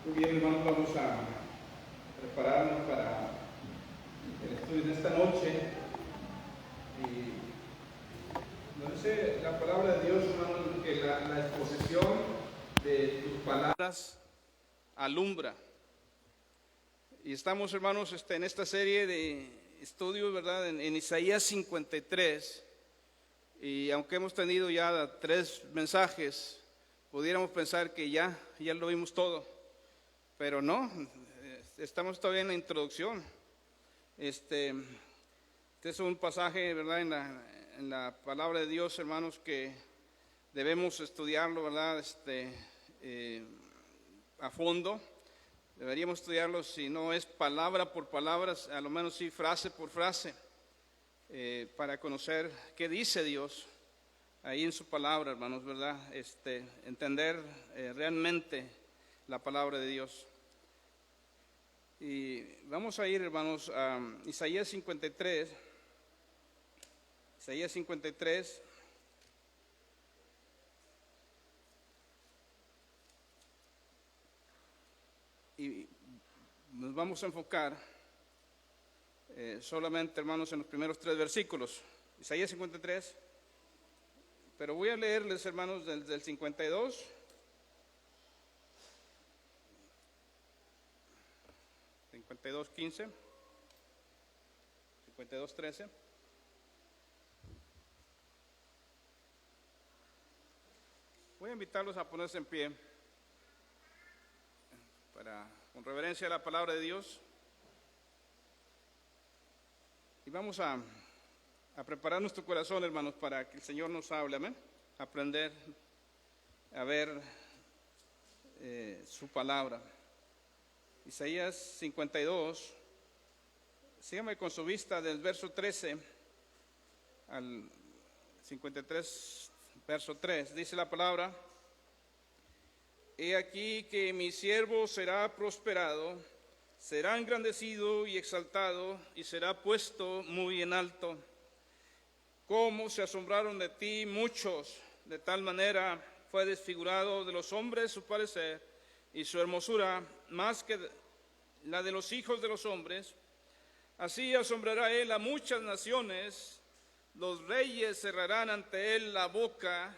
Muy bien, hermanos, vamos a prepararnos para el estudio de esta noche. Y nos dice la palabra de Dios, hermanos, que la exposición de tus palabras alumbra. Y estamos, hermanos, en esta serie de estudios, ¿verdad? En Isaías 53. Y aunque hemos tenido ya 3 mensajes, pudiéramos pensar que ya lo vimos todo. Pero no, estamos todavía en la introducción. Este es un pasaje, ¿verdad? En la palabra de Dios, hermanos, que debemos estudiarlo, ¿verdad? A fondo. Deberíamos estudiarlo, si no es palabra por palabra, a lo menos sí frase por frase, para conocer qué dice Dios ahí en su palabra, hermanos, ¿verdad? Entender realmente la palabra de Dios. Y vamos a ir, hermanos, a Isaías 53. Isaías 53. Y nos vamos a enfocar solamente, hermanos, en los primeros 3 versículos. Isaías 53. Pero voy a leerles, hermanos, del 52. 52:15, 52:13. Voy a invitarlos a ponerse en pie con reverencia a la palabra de Dios. Y vamos a preparar nuestro corazón, hermanos, para que el Señor nos hable, amén. Aprender a ver su palabra. Isaías 52, sígame con su vista del verso 13 al 53, verso 3, dice la palabra: He aquí que mi siervo será prosperado, será engrandecido y exaltado, y será puesto muy en alto. Cómo se asombraron de ti muchos, de tal manera fue desfigurado de los hombres su parecer, y su hermosura más que la de los hijos de los hombres. Así asombrará él a muchas naciones, los reyes cerrarán ante él la boca,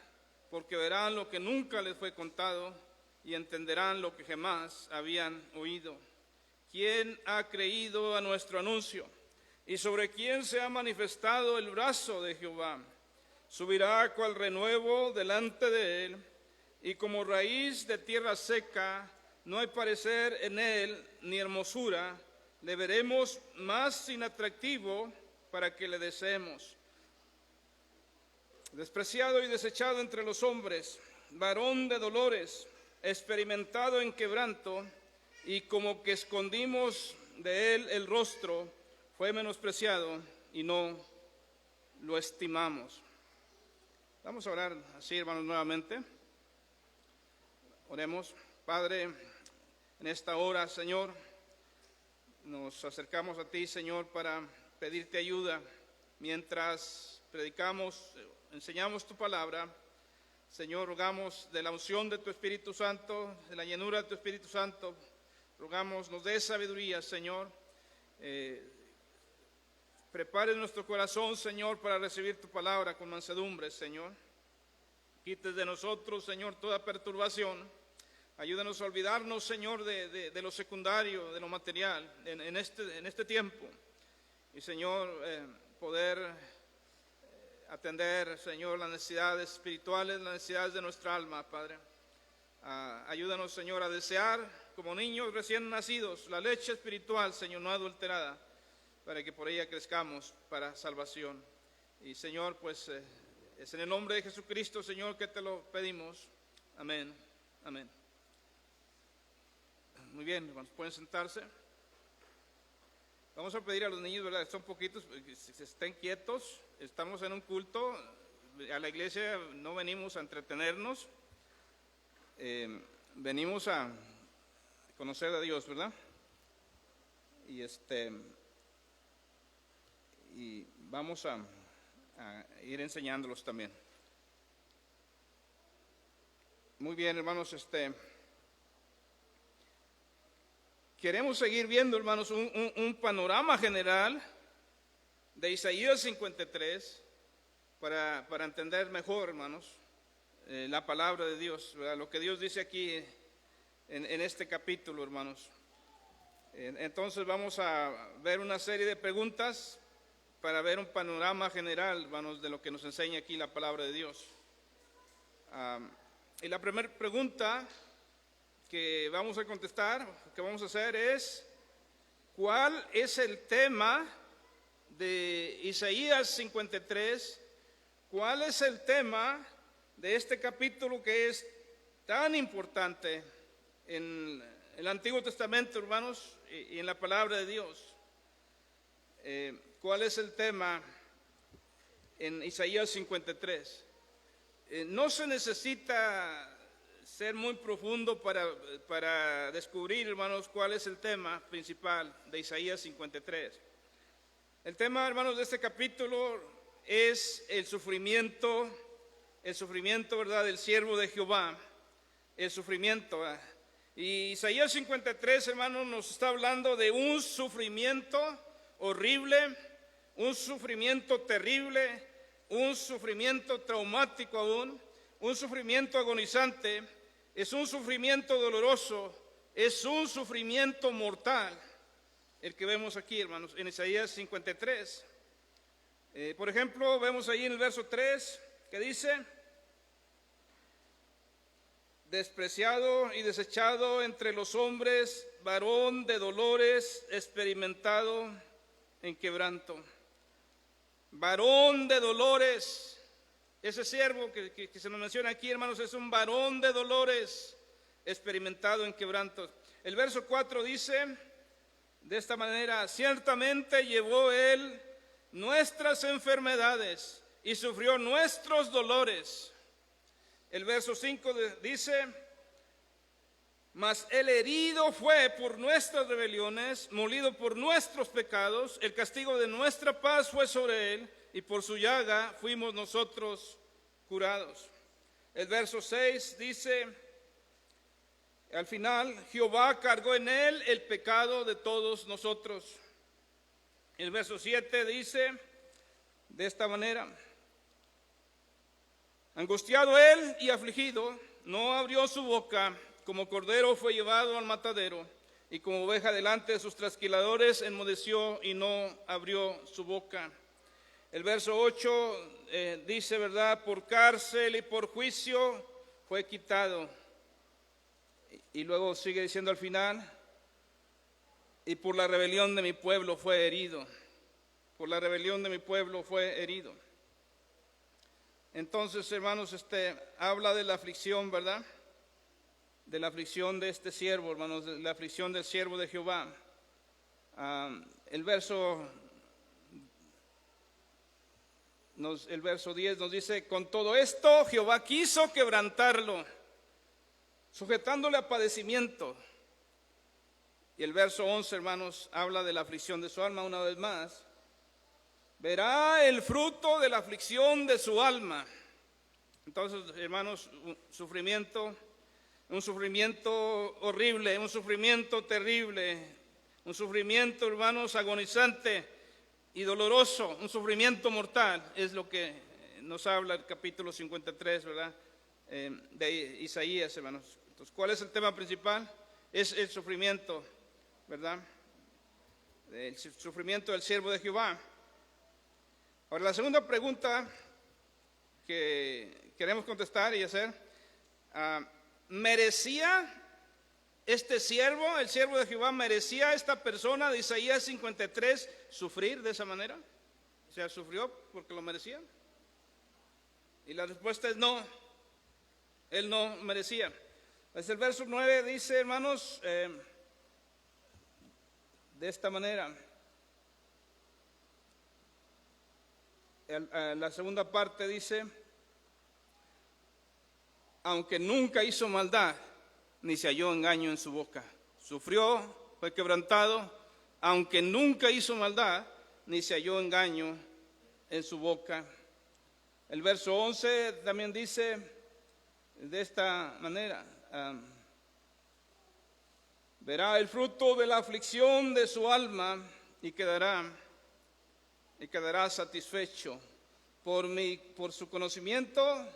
porque verán lo que nunca les fue contado, y entenderán lo que jamás habían oído. ¿Quién ha creído a nuestro anuncio? ¿Y sobre quién se ha manifestado el brazo de Jehová? Subirá cual renuevo delante de él, y como raíz de tierra seca, no hay parecer en él ni hermosura. Le veremos más sin atractivo para que le deseemos. Despreciado y desechado entre los hombres, varón de dolores, experimentado en quebranto, y como que escondimos de él el rostro, fue menospreciado y no lo estimamos. Vamos a orar así, hermanos, nuevamente. Oremos. Padre, en esta hora, Señor, nos acercamos a ti, Señor, para pedirte ayuda mientras predicamos, enseñamos tu palabra. Señor, rogamos de la unción de tu Espíritu Santo, de la llenura de tu Espíritu Santo. Rogamos, nos dé sabiduría, Señor. Prepare nuestro corazón, Señor, para recibir tu palabra con mansedumbre, Señor. Quites de nosotros, Señor, toda perturbación. Ayúdanos a olvidarnos, Señor, de lo secundario, de lo material, en este tiempo. Y, Señor, poder atender, Señor, las necesidades espirituales, las necesidades de nuestra alma, Padre. Ayúdanos, Señor, a desear, como niños recién nacidos, la leche espiritual, Señor, no adulterada, para que por ella crezcamos para salvación. Y, Señor, pues es en el nombre de Jesucristo, Señor, que te lo pedimos. Amén. Amén. Muy bien, hermanos, pueden sentarse. Vamos a pedir a los niños, ¿verdad? Están poquitos, que se estén quietos. Estamos en un culto. A la iglesia no venimos a entretenernos. Venimos a conocer a Dios, ¿verdad? Y vamos a ir enseñándolos también. Muy bien, hermanos, queremos seguir viendo, hermanos, un panorama general de Isaías 53 para entender mejor, hermanos, la palabra de Dios, ¿verdad? Lo que Dios dice aquí en este capítulo, hermanos. Entonces vamos a ver una serie de preguntas para ver un panorama general, hermanos, de lo que nos enseña aquí la palabra de Dios. Y la primera pregunta que vamos a contestar, que vamos a hacer es: ¿cuál es el tema de Isaías 53? ¿Cuál es el tema de este capítulo que es tan importante en el Antiguo Testamento, hermanos, y en la palabra de Dios? ¿Cuál es el tema en Isaías 53? No se necesita ser muy profundo para descubrir, hermanos, cuál es el tema principal de Isaías 53. El tema, hermanos, de este capítulo es el sufrimiento, ¿verdad?, del siervo de Jehová, el sufrimiento. Y Isaías 53, hermanos, nos está hablando de un sufrimiento horrible, un sufrimiento terrible, un sufrimiento traumático aún, un sufrimiento agonizante, es un sufrimiento doloroso, es un sufrimiento mortal, el que vemos aquí, hermanos, en Isaías 53. Por ejemplo, vemos ahí en el verso 3 que dice: despreciado y desechado entre los hombres, varón de dolores, experimentado en quebranto. Varón de dolores, ese siervo que se nos menciona aquí, hermanos, es un varón de dolores, experimentado en quebranto. El verso 4 dice de esta manera: ciertamente llevó él nuestras enfermedades y sufrió nuestros dolores. El verso 5 dice: mas el herido fue por nuestras rebeliones, molido por nuestros pecados, el castigo de nuestra paz fue sobre él, y por su llaga fuimos nosotros curados. El verso 6 dice, al final: Jehová cargó en él el pecado de todos nosotros. El verso 7 dice de esta manera: angustiado él y afligido, no abrió su boca. Como cordero fue llevado al matadero, y como oveja delante de sus trasquiladores enmudeció y no abrió su boca. El verso 8 dice, ¿verdad? Por cárcel y por juicio fue quitado. Y luego sigue diciendo al final: y por la rebelión de mi pueblo fue herido. Por la rebelión de mi pueblo fue herido. Entonces, hermanos, habla de la aflicción, ¿verdad? De la aflicción de este siervo, hermanos, de la aflicción del siervo de Jehová. El verso 10 nos dice: con todo esto Jehová quiso quebrantarlo, sujetándole a padecimiento. Y el verso 11, hermanos, habla de la aflicción de su alma una vez más. Verá el fruto de la aflicción de su alma. Entonces, hermanos, un sufrimiento horrible, un sufrimiento terrible, un sufrimiento, hermanos, agonizante y doloroso, un sufrimiento mortal, es lo que nos habla el capítulo 53, ¿verdad? De Isaías, hermanos. Entonces, ¿cuál es el tema principal? Es el sufrimiento, ¿verdad? El sufrimiento del siervo de Jehová. Ahora, la segunda pregunta que queremos contestar y hacer: ¿merecía este siervo, el siervo de Jehová, merecía esta persona de Isaías 53 sufrir de esa manera? O sea, ¿sufrió porque lo merecía? Y la respuesta es no, él no merecía. Pues el verso 9 dice, hermanos, de esta manera. La segunda parte dice: aunque nunca hizo maldad, ni se halló engaño en su boca. Sufrió, fue quebrantado, aunque nunca hizo maldad, ni se halló engaño en su boca. El verso 11 también dice de esta manera: verá el fruto de la aflicción de su alma y quedará satisfecho. Por su conocimiento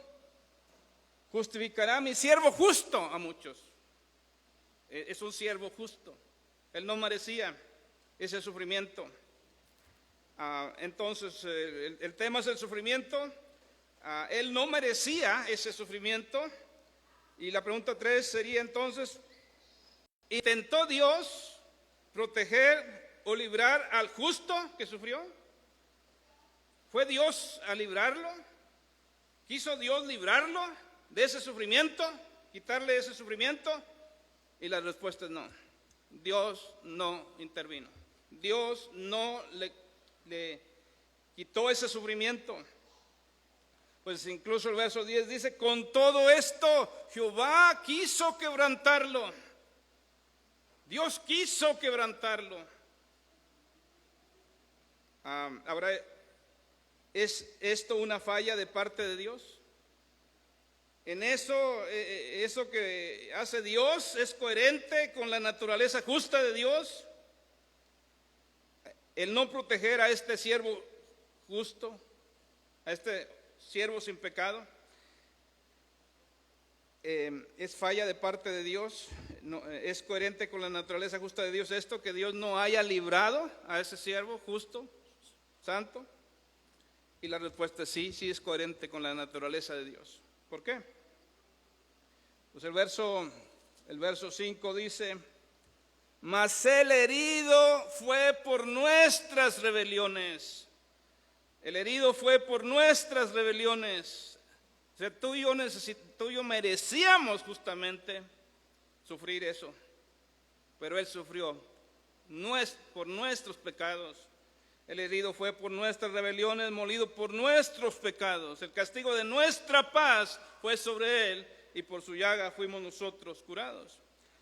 justificará mi siervo justo a muchos. Es un siervo justo. Él no merecía ese sufrimiento. Entonces, el tema es el sufrimiento. Él no merecía ese sufrimiento. Y la pregunta 3 sería entonces, ¿intentó Dios proteger o librar al justo que sufrió? ¿Fue Dios a librarlo? ¿Quiso Dios librarlo de ese sufrimiento? ¿Quitarle ese sufrimiento? Y la respuesta es no. Dios no intervino. Dios no le quitó ese sufrimiento. Pues incluso el verso 10 dice, con todo esto Jehová quiso quebrantarlo. Dios quiso quebrantarlo. Ahora, ¿es esto una falla de parte de Dios? En eso que hace Dios es coherente con la naturaleza justa de Dios. El no proteger a este siervo justo, a este siervo sin pecado, es falla de parte de Dios. No, es coherente con la naturaleza justa de Dios esto, que Dios no haya librado a ese siervo justo, santo. Y la respuesta es sí es coherente con la naturaleza de Dios. ¿Por qué? Pues el verso 5 dice, mas el herido fue por nuestras rebeliones. El herido fue por nuestras rebeliones. O sea, tú y yo merecíamos justamente sufrir eso. Pero Él sufrió por nuestros pecados. El herido fue por nuestras rebeliones, molido por nuestros pecados. El castigo de nuestra paz fue sobre Él, y por su llaga fuimos nosotros curados.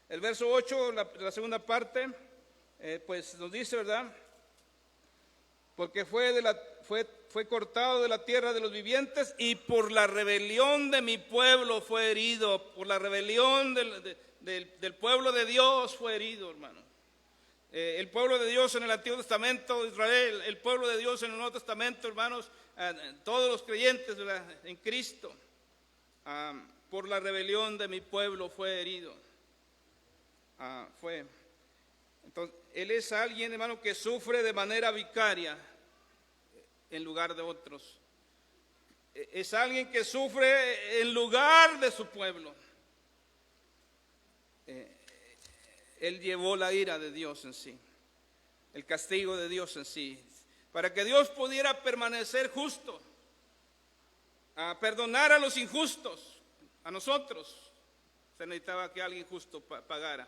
El verso 8, la segunda parte, pues nos dice, ¿verdad? Porque fue cortado de la tierra de los vivientes, y por la rebelión de mi pueblo fue herido. Por la rebelión del pueblo de Dios fue herido, hermano. El pueblo de Dios en el Antiguo Testamento de Israel, el pueblo de Dios en el Nuevo Testamento, hermanos, todos los creyentes, ¿verdad?, en Cristo, por la rebelión de mi pueblo fue herido. Entonces, Él es alguien, hermano, que sufre de manera vicaria en lugar de otros. Es alguien que sufre en lugar de su pueblo. Él llevó la ira de Dios en sí, el castigo de Dios en sí, para que Dios pudiera permanecer justo, a perdonar a los injustos. A nosotros se necesitaba que alguien justo pagara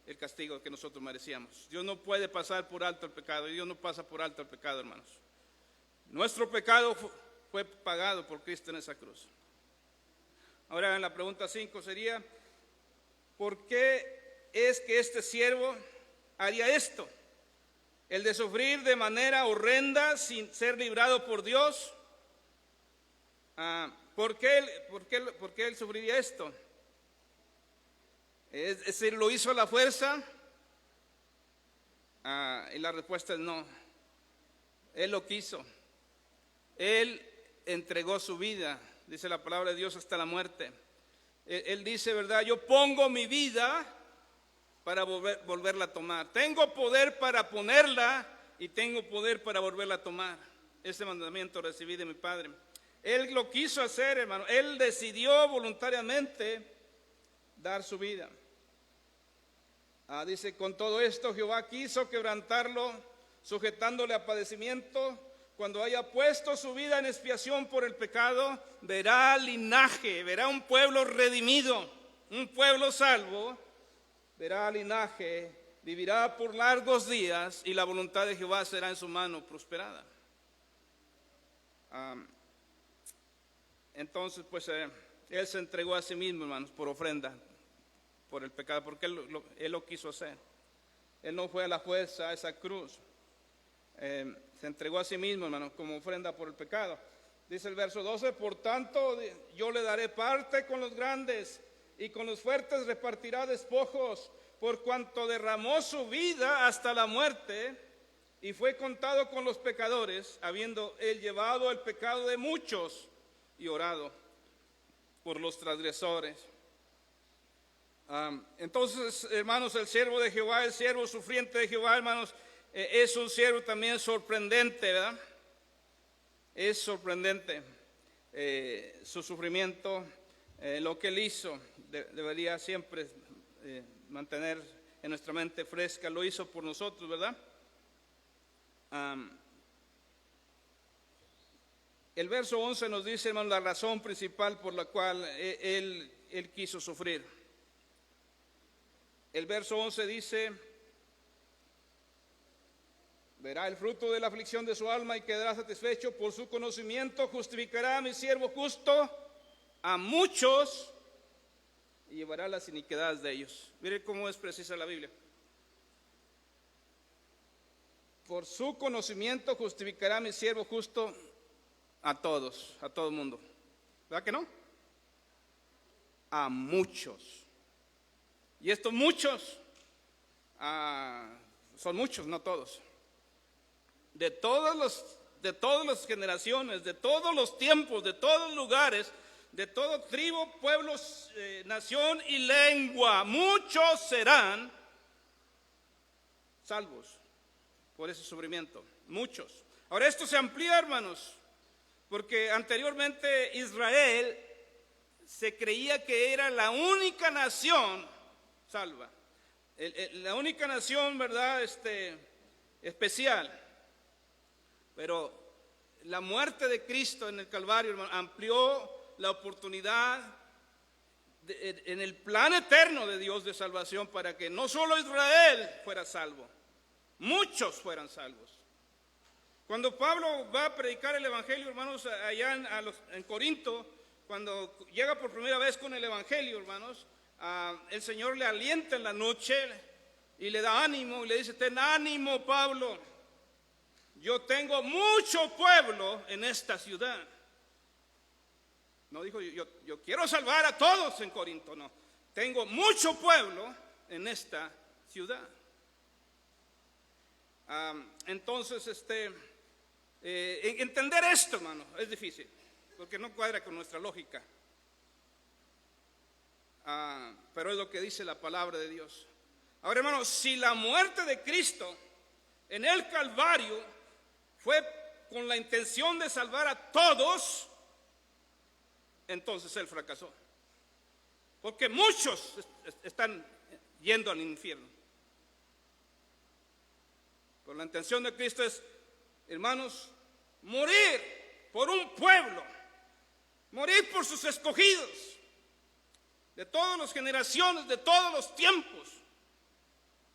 el castigo que nosotros merecíamos. Dios no puede pasar por alto el pecado, y Dios no pasa por alto el pecado, hermanos. Nuestro pecado fue pagado por Cristo en esa cruz. Ahora, en la pregunta 5 sería, ¿por qué es que este siervo haría esto? El de sufrir de manera horrenda sin ser librado por Dios. ¿Por qué él sufriría esto? Es decir, ¿lo hizo a la fuerza? Y la respuesta es no. Él lo quiso. Él entregó su vida, dice la palabra de Dios, hasta la muerte. Él dice, ¿verdad? Yo pongo mi vida para volverla a tomar. Tengo poder para ponerla y tengo poder para volverla a tomar. Ese mandamiento recibí de mi Padre. Él lo quiso hacer, hermano. Él decidió voluntariamente dar su vida. Dice, con todo esto Jehová quiso quebrantarlo, sujetándole a padecimiento. Cuando haya puesto su vida en expiación por el pecado, verá linaje, verá un pueblo redimido, un pueblo salvo, verá linaje, vivirá por largos días, y la voluntad de Jehová será en su mano prosperada. Entonces, pues, Él se entregó a sí mismo, hermanos, por ofrenda, por el pecado, porque Él lo quiso hacer. Él no fue a la fuerza a esa cruz. Se entregó a sí mismo, hermanos, como ofrenda por el pecado. Dice el verso 12, por tanto, yo le daré parte con los grandes, y con los fuertes repartirá despojos, por cuanto derramó su vida hasta la muerte y fue contado con los pecadores, habiendo él llevado el pecado de muchos y orado por los transgresores. Entonces, hermanos, el siervo de Jehová, el siervo sufriente de Jehová, hermanos, es un siervo también sorprendente, ¿verdad? Es sorprendente su sufrimiento, lo que él hizo. Debería siempre mantener en nuestra mente fresca. Lo hizo por nosotros, ¿verdad? El verso 11 nos dice, hermano, la razón principal por la cual él quiso sufrir. El verso 11 dice: verá el fruto de la aflicción de su alma y quedará satisfecho. Por su conocimiento justificará a mi siervo justo a muchos y llevará las iniquidades de ellos. Mire cómo es precisa la Biblia. Por su conocimiento justificará a mi siervo justo a todos, a todo el mundo. ¿Verdad que no? A muchos. Y estos muchos son muchos, no todos. De todas las generaciones, de todos los tiempos, de todos los lugares, de todo tribu, pueblo, nación y lengua, muchos serán salvos por ese sufrimiento, muchos. Ahora esto se amplía, hermanos, porque anteriormente Israel se creía que era la única nación salva, la única nación, ¿verdad?, especial. Pero la muerte de Cristo en el Calvario, hermano, amplió la oportunidad en el plan eterno de Dios de salvación para que no solo Israel fuera salvo, muchos fueran salvos. Cuando Pablo va a predicar el evangelio, hermanos, allá en Corinto, cuando llega por primera vez con el evangelio, hermanos, el Señor le alienta en la noche y le da ánimo y le dice: ten ánimo, Pablo, yo tengo mucho pueblo en esta ciudad. No dijo yo quiero salvar a todos en Corinto, no, tengo mucho pueblo en esta ciudad. Entonces, entender esto, hermano, es difícil, porque no cuadra con nuestra lógica. Pero es lo que dice la palabra de Dios. Ahora, hermano, si la muerte de Cristo en el Calvario fue con la intención de salvar a todos, entonces él fracasó, porque muchos están yendo al infierno. Pero la intención de Cristo es, hermanos, morir por un pueblo, morir por sus escogidos, de todas las generaciones, de todos los tiempos,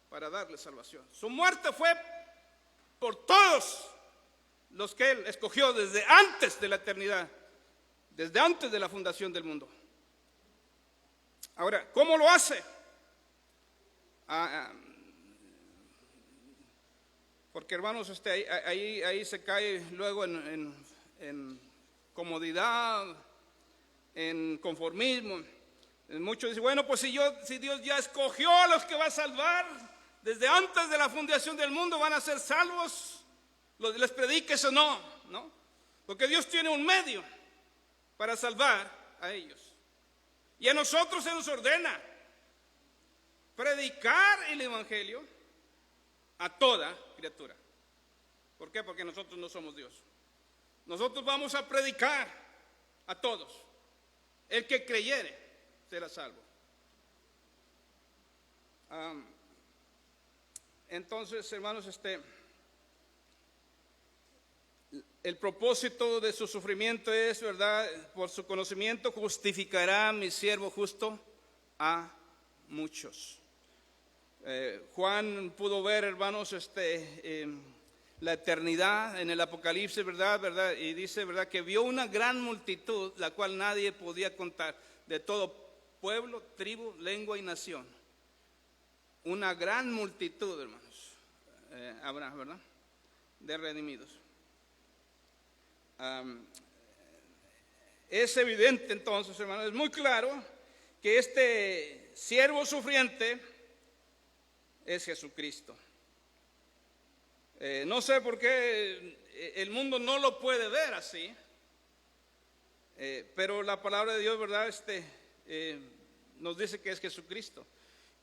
para darle salvación. Su muerte fue por todos los que él escogió desde antes de la eternidad, desde antes de la fundación del mundo. Ahora, ¿cómo lo hace? Porque, hermanos, ahí se cae luego en comodidad, en conformismo. Muchos dicen: bueno, pues si Dios ya escogió a los que va a salvar desde antes de la fundación del mundo, van a ser salvos, les prediques o no, porque Dios tiene un medio para salvar a ellos. Y a nosotros se nos ordena predicar el evangelio a toda criatura. ¿Por qué? Porque nosotros no somos Dios. Nosotros vamos a predicar a todos. El que creyere será salvo. Entonces, hermanos, el propósito de su sufrimiento es, ¿verdad?, por su conocimiento justificará a mi siervo justo a muchos. Juan pudo ver, hermanos, la eternidad en el Apocalipsis, ¿verdad? Y dice, ¿verdad?, que vio una gran multitud, la cual nadie podía contar, de todo pueblo, tribu, lengua y nación. Una gran multitud, hermanos, habrá, ¿verdad?, de redimidos. Es evidente entonces, hermanos, es muy claro que este siervo sufriente es Jesucristo. No sé por qué el mundo no lo puede ver así, pero la palabra de Dios, ¿verdad? Nos dice que es Jesucristo.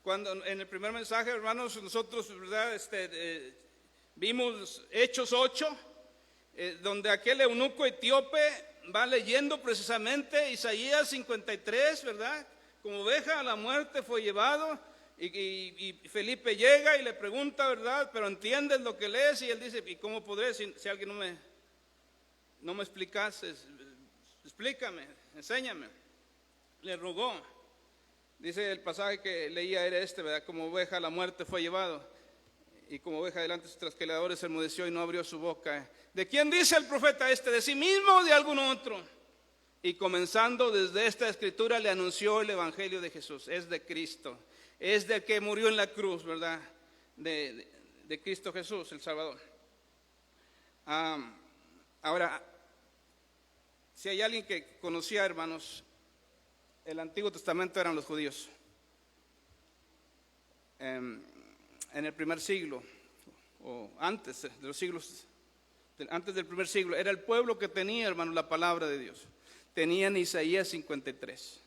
Cuando en el primer mensaje, hermanos, nosotros, ¿verdad? Vimos Hechos 8, donde aquel eunuco etíope va leyendo precisamente Isaías 53, ¿verdad? Como oveja a la muerte fue llevado, y Felipe llega y le pregunta, ¿verdad? Pero ¿entiendes lo que lees? Y él dice, ¿y cómo podré si alguien no me explicase? Explícame, enséñame. Le rogó. Dice el pasaje que leía era ¿verdad? Como oveja a la muerte fue llevado, y como oveja delante de sus trasquiladores se enmudeció y no abrió su boca. ¿De quién dice el profeta este? ¿De sí mismo o de algún otro? Y comenzando desde esta escritura le anunció el evangelio de Jesús. Es de Cristo, es del que murió en la cruz, ¿verdad? De Cristo Jesús, el Salvador. Ahora, si hay alguien que conocía, hermanos, el Antiguo Testamento eran los judíos. En el primer siglo, o antes de los siglos, antes del primer siglo, era el pueblo que tenía, hermanos, la palabra de Dios. Tenían Isaías 53.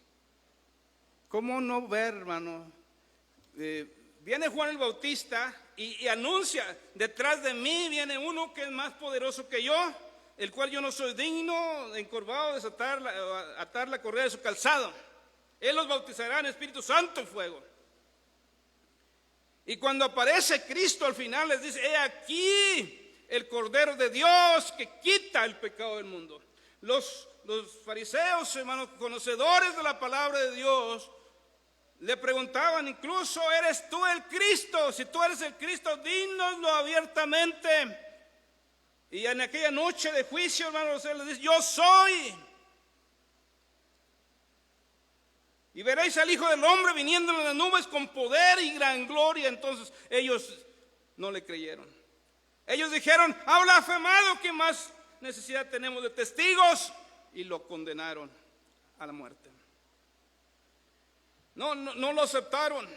¿Cómo no ver, hermano? Viene Juan el Bautista y anuncia, detrás de mí viene uno que es más poderoso que yo, el cual yo no soy digno, encorvado, atar la correa de su calzado. Él los bautizará en Espíritu Santo y fuego. Y cuando aparece Cristo al final les dice, he aquí el Cordero de Dios que quita el pecado del mundo. Los fariseos, hermanos, conocedores de la palabra de Dios, le preguntaban incluso, ¿eres tú el Cristo? Si tú eres el Cristo, dínoslo abiertamente. Y en aquella noche de juicio, hermanos, él les dice, yo soy. Y veréis al Hijo del Hombre viniendo en las nubes con poder y gran gloria. Entonces ellos no le creyeron. Ellos dijeron, ha blasfemado, ¿qué más necesidad tenemos de testigos? Y lo condenaron a la muerte. No lo aceptaron.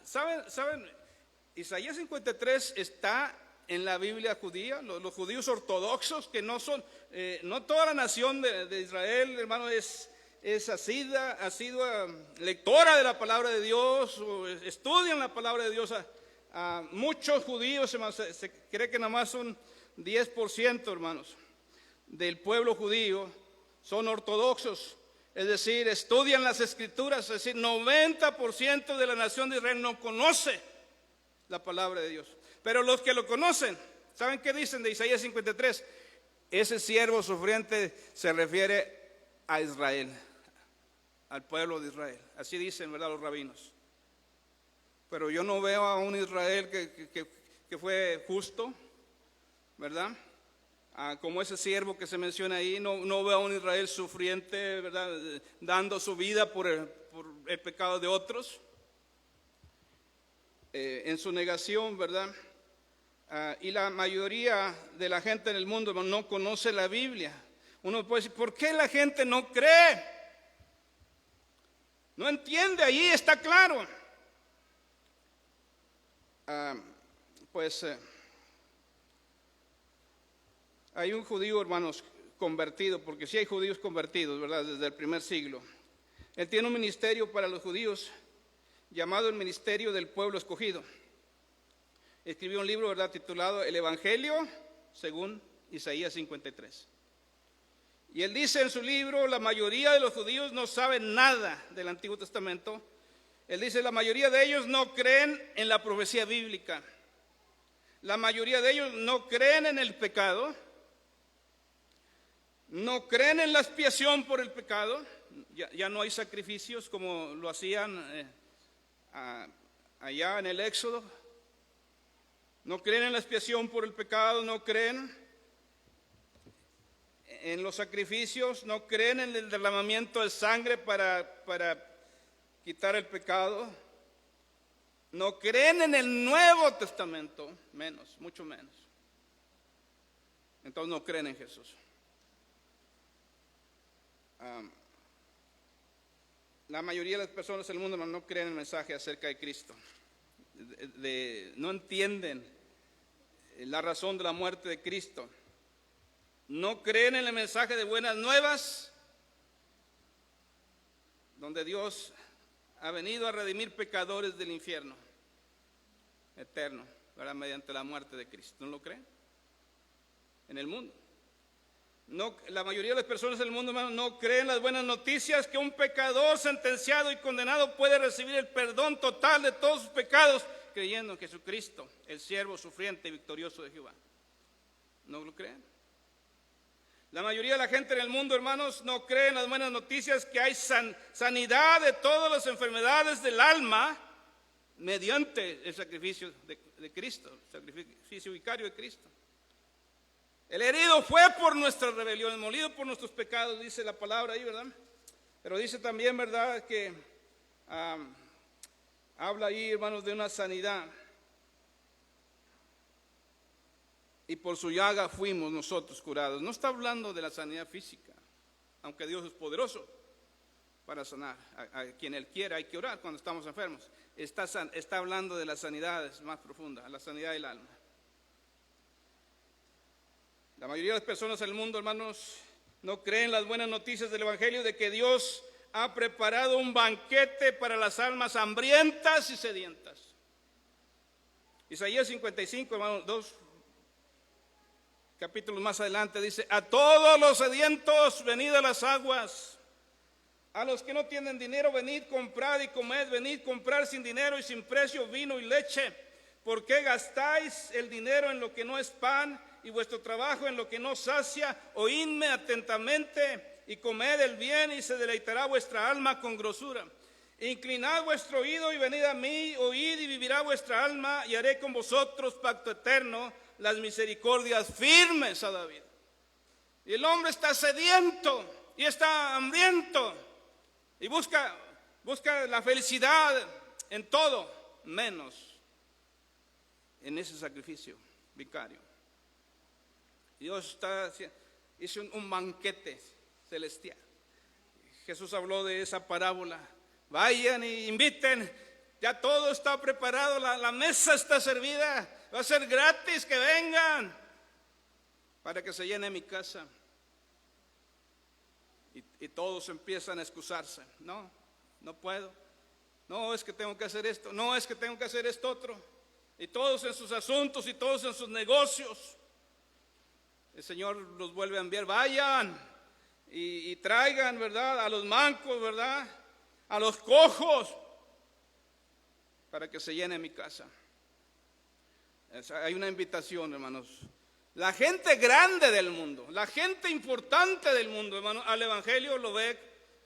¿Saben? Isaías 53 está en la Biblia judía. Los judíos ortodoxos, que no son, no toda la nación de Israel, hermano, es asidua lectora de la palabra de Dios, o estudian la palabra de Dios. Muchos judíos, se cree que nada más un 10%, hermanos, del pueblo judío son ortodoxos, es decir, estudian las escrituras. Es decir, 90% de la nación de Israel no conoce la palabra de Dios. Pero los que lo conocen, ¿saben qué dicen de Isaías 53? Ese siervo sufriente se refiere a Israel, al pueblo de Israel. Así dicen, ¿verdad?, los rabinos. Pero yo no veo a un Israel que fue justo, ¿verdad? Como ese siervo que se menciona ahí. No veo a un Israel sufriente, ¿verdad?, dando su vida por el pecado de otros, en su negación, ¿verdad? Y la mayoría de la gente en el mundo no conoce la Biblia. Uno puede decir, ¿por qué la gente no cree? No entiende, ahí está claro. Hay un judío, hermanos, convertido, porque sí hay judíos convertidos, ¿verdad?, desde el primer siglo. Él tiene un ministerio para los judíos llamado el Ministerio del Pueblo Escogido. Escribió un libro, ¿verdad?, titulado El Evangelio según Isaías 53. Y él dice en su libro, la mayoría de los judíos no saben nada del Antiguo Testamento. Él dice, la mayoría de ellos no creen en la profecía bíblica. La mayoría de ellos no creen en el pecado. No creen en la expiación por el pecado. Ya no hay sacrificios como lo hacían allá en el Éxodo. No creen en la expiación por el pecado, no creen en los sacrificios, no creen en el derramamiento de sangre para quitar el pecado, no creen en el Nuevo Testamento, mucho menos. Entonces no creen en Jesús. La mayoría de las personas del mundo no creen el mensaje acerca de Cristo. No entienden la razón de la muerte de Cristo. No creen en el mensaje de buenas nuevas, donde Dios ha venido a redimir pecadores del infierno eterno, ¿verdad? Mediante la muerte de Cristo. ¿No lo creen? En el mundo. No, la mayoría de las personas del mundo, hermano, no creen las buenas noticias que un pecador sentenciado y condenado puede recibir el perdón total de todos sus pecados creyendo en Jesucristo, el siervo sufriente y victorioso de Jehová. ¿No lo creen? La mayoría de la gente en el mundo, hermanos, no cree en las buenas noticias que hay sanidad de todas las enfermedades del alma mediante el sacrificio de Cristo, el sacrificio vicario de Cristo. El herido fue por nuestras rebeliones, molido por nuestros pecados, dice la palabra ahí, ¿verdad? Pero dice también, ¿verdad?, que habla ahí, hermanos, de una sanidad. Y por su llaga fuimos nosotros curados. No está hablando de la sanidad física, aunque Dios es poderoso para sanar. A quien Él quiera hay que orar cuando estamos enfermos. Está hablando de la sanidad más profunda, la sanidad del alma. La mayoría de las personas en el mundo, hermanos, no creen las buenas noticias del Evangelio de que Dios ha preparado un banquete para las almas hambrientas y sedientas. Isaías 55, hermanos, 2 capítulos más adelante dice: a todos los sedientos venid a las aguas, a los que no tienen dinero venid, comprad y comed, venid comprar sin dinero y sin precio vino y leche. ¿Por qué gastáis el dinero en lo que no es pan y vuestro trabajo en lo que no sacia? Oídme atentamente y comed el bien, y se deleitará vuestra alma con grosura. Inclinad vuestro oído y venid a mí, oíd y vivirá vuestra alma, y haré con vosotros pacto eterno, las misericordias firmes a David. Y el hombre está sediento y está hambriento y busca la felicidad en todo, menos en ese sacrificio vicario. Dios hizo un banquete celestial. Jesús habló de esa parábola. Vayan y inviten, ya todo está preparado, la mesa está servida, va a ser gratis, que vengan para que se llene mi casa. Y todos empiezan a excusarse. No puedo. No, es que tengo que hacer esto. No, es que tengo que hacer esto otro. Y todos en sus asuntos y todos en sus negocios. El Señor los vuelve a enviar. Vayan y traigan, ¿verdad?, a los mancos, ¿verdad?, a los cojos, para que se llene mi casa. Hay una invitación, hermanos. La gente grande del mundo, la gente importante del mundo, hermano, al Evangelio lo ve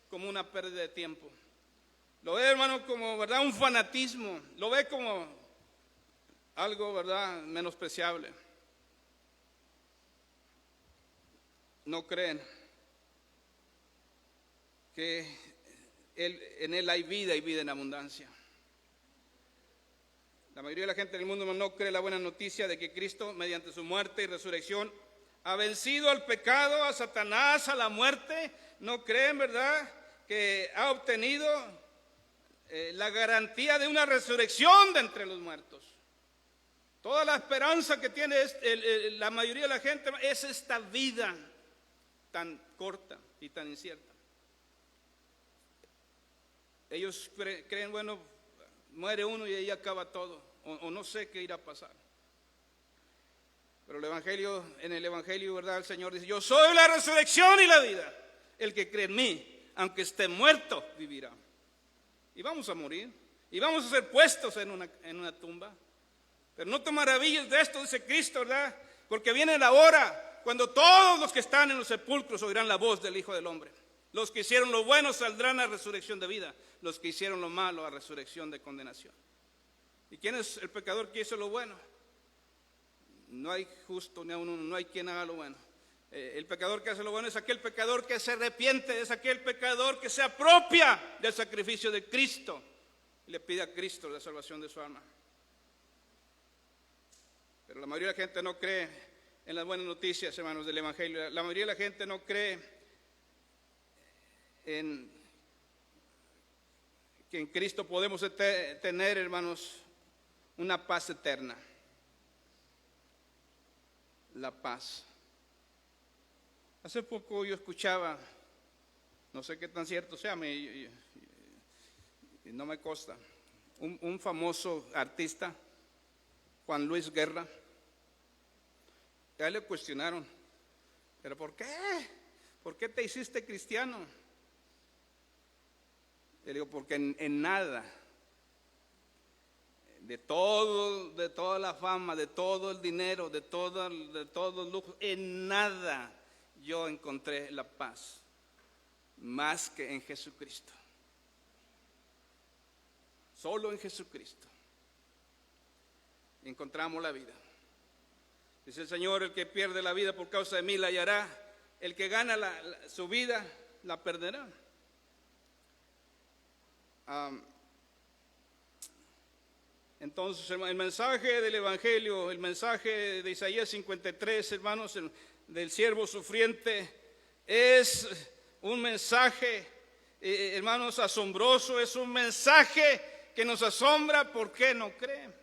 como una pérdida de tiempo. Lo ve, hermano, como, ¿verdad?, un fanatismo. Lo ve como algo, ¿verdad?, menospreciable. No creen que en Él hay vida y vida en abundancia. La mayoría de la gente del mundo no cree la buena noticia de que Cristo, mediante su muerte y resurrección, ha vencido al pecado, a Satanás, a la muerte. No creen, ¿verdad?, que ha obtenido la garantía de una resurrección de entre los muertos. Toda la esperanza que tiene la mayoría de la gente es esta vida tan corta y tan incierta. Ellos creen, bueno, muere uno y ahí acaba todo, o no sé qué irá a pasar. Pero en el Evangelio, ¿verdad?, el Señor dice: yo soy la resurrección y la vida. El que cree en mí, aunque esté muerto, vivirá. Y vamos a morir, y vamos a ser puestos en una tumba. Pero no te maravilles de esto, dice Cristo, ¿verdad?, porque viene la hora cuando todos los que están en los sepulcros oirán la voz del Hijo del Hombre. Los que hicieron lo bueno saldrán a resurrección de vida, los que hicieron lo malo a resurrección de condenación. ¿Y quién es el pecador que hizo lo bueno? No hay justo ni a uno, no hay quien haga lo bueno. El pecador que hace lo bueno es aquel pecador que se arrepiente, es aquel pecador que se apropia del sacrificio de Cristo y le pide a Cristo la salvación de su alma. Pero la mayoría de la gente no cree en las buenas noticias, hermanos, del Evangelio. La mayoría de la gente no cree en que en Cristo podemos tener, hermanos, una paz eterna. La paz. Hace poco yo escuchaba, no sé qué tan cierto sea, no me consta, un famoso artista, Juan Luis Guerra. Ya le cuestionaron, ¿pero por qué? ¿Por qué te hiciste cristiano? Le digo, porque en nada, de toda la fama, de todo el dinero, de todos los lujos, en nada yo encontré la paz, más que en Jesucristo. Solo en Jesucristo encontramos la vida. Dice el Señor, el que pierde la vida por causa de mí la hallará, el que gana su vida la perderá. Entonces el mensaje del Evangelio, el mensaje de Isaías 53, hermanos, del siervo sufriente, es un mensaje, hermanos, asombroso, es un mensaje que nos asombra. ¿Por qué no creen?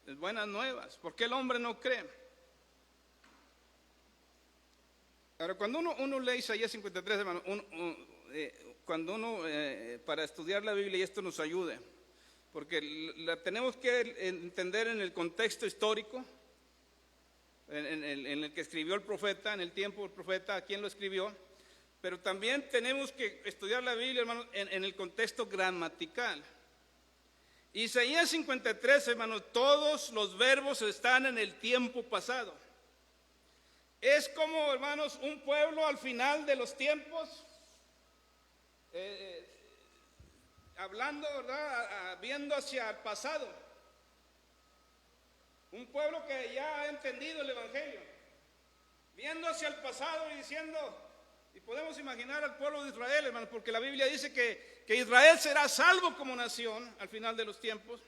Es buenas nuevas. ¿Por qué el hombre no cree? Ahora, cuando uno lee Isaías 53, hermano, cuando uno, para estudiar la Biblia, y esto nos ayude, porque la tenemos que entender en el contexto histórico, en el que escribió el profeta, en el tiempo del profeta, a quién lo escribió, pero también tenemos que estudiar la Biblia, hermano, en el contexto gramatical. Isaías 53, hermano, todos los verbos están en el tiempo pasado. Es como, hermanos, un pueblo al final de los tiempos, hablando, ¿verdad?, viendo hacia el pasado. Un pueblo que ya ha entendido el Evangelio, viendo hacia el pasado y diciendo, y podemos imaginar al pueblo de Israel, hermano, porque la Biblia dice que Israel será salvo como nación al final de los tiempos,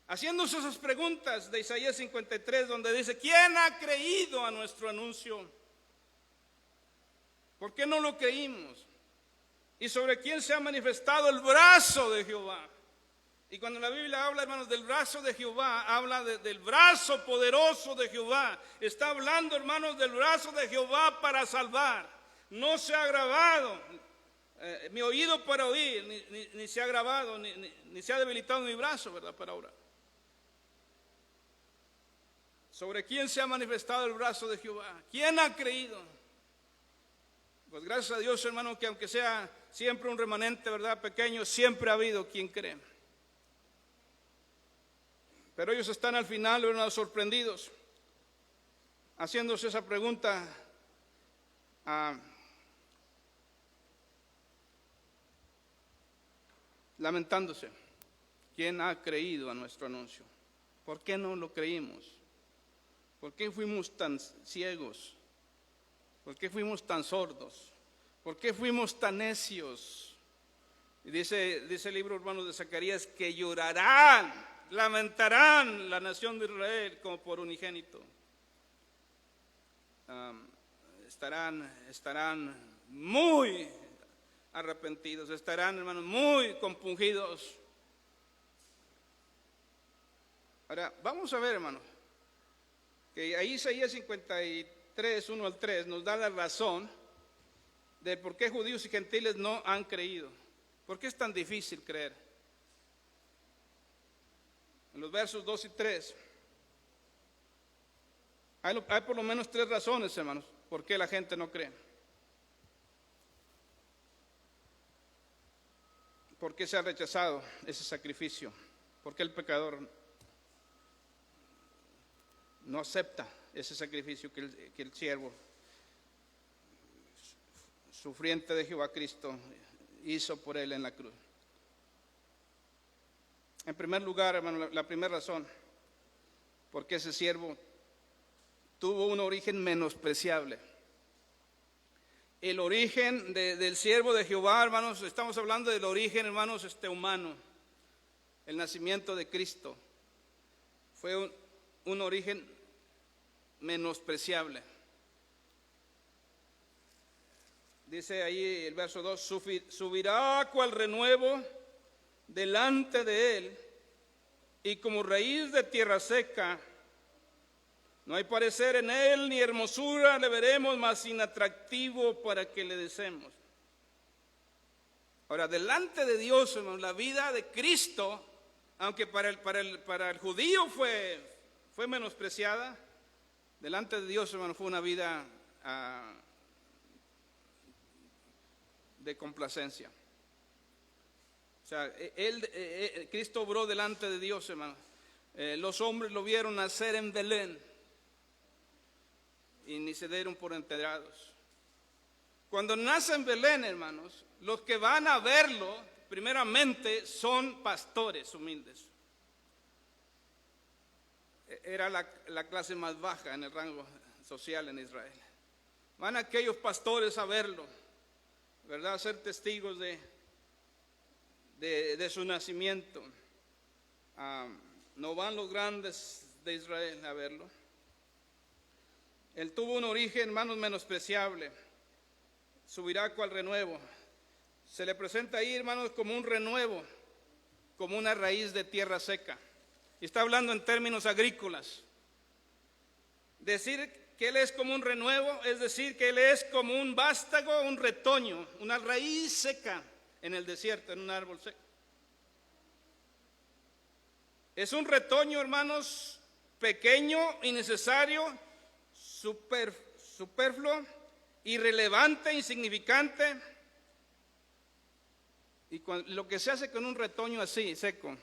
haciéndose esas preguntas de Isaías 53, donde dice, ¿quién ha creído a nuestro anuncio? ¿Por qué no lo creímos? ¿Y sobre quién se ha manifestado el brazo de Jehová? Y cuando la Biblia habla, hermanos, del brazo de Jehová, habla del brazo poderoso de Jehová. Está hablando, hermanos, del brazo de Jehová para salvar. No se ha agravado mi oído para oír, ni se ha agravado, ni se ha debilitado mi brazo, ¿verdad?, para orar. ¿Sobre quién se ha manifestado el brazo de Jehová? ¿Quién ha creído? Pues gracias a Dios, hermano, que aunque sea siempre un remanente, ¿verdad?, pequeño, siempre ha habido quien cree. Pero ellos están al final, hermanos, sorprendidos, haciéndose esa pregunta, lamentándose. ¿Quién ha creído a nuestro anuncio? ¿Por qué no lo creímos? ¿Por qué fuimos tan ciegos? ¿Por qué fuimos tan sordos? ¿Por qué fuimos tan necios? Y dice el libro, hermanos, de Zacarías, que llorarán, lamentarán la nación de Israel como por unigénito. Estarán muy arrepentidos, estarán, hermanos, muy compungidos. Ahora, vamos a ver, hermanos, que ahí Isaías 53, 1 al 3, nos da la razón de por qué judíos y gentiles no han creído. ¿Por qué es tan difícil creer? En los versos 2 y 3 hay por lo menos 3 razones, hermanos, por qué la gente no cree. ¿Por qué se ha rechazado ese sacrificio? ¿Por qué el pecador no acepta ese sacrificio que el siervo sufriente de Jehová Cristo hizo por él en la cruz? En primer lugar, hermano, la primera razón, porque ese siervo tuvo un origen menospreciable. El origen del siervo de Jehová, hermanos, estamos hablando del origen, hermanos, humano. El nacimiento de Cristo fue un origen menospreciable. dice ahí el verso 2, subirá cual renuevo delante de él, y como raíz de tierra seca. No hay parecer en él, ni hermosura le veremos, mas inatractivo para que le deseemos. Ahora, delante de Dios, hermanos, la vida de Cristo, aunque para el judío fue menospreciada, delante de Dios, hermano, fue una vida de complacencia. O sea, Cristo obró delante de Dios, hermano. Los hombres lo vieron nacer en Belén y ni se dieron por enterados. Cuando nace en Belén, hermanos, los que van a verlo, primeramente, son pastores humildes. Era la clase más baja en el rango social en Israel. Van aquellos pastores a verlo, ¿verdad? A ser testigos de su nacimiento. No van los grandes de Israel a verlo. Él tuvo un origen, hermanos, menospreciable. Subirá cual renuevo. Se le presenta ahí, hermanos, como un renuevo, como una raíz de tierra seca. Y está hablando en términos agrícolas. Decir que él es como un renuevo, es decir, que él es como un vástago, un retoño, una raíz seca en el desierto, en un árbol seco. Es un retoño, hermanos, pequeño, innecesario, superfluo, irrelevante, insignificante. Y lo que se hace con un retoño así, seco,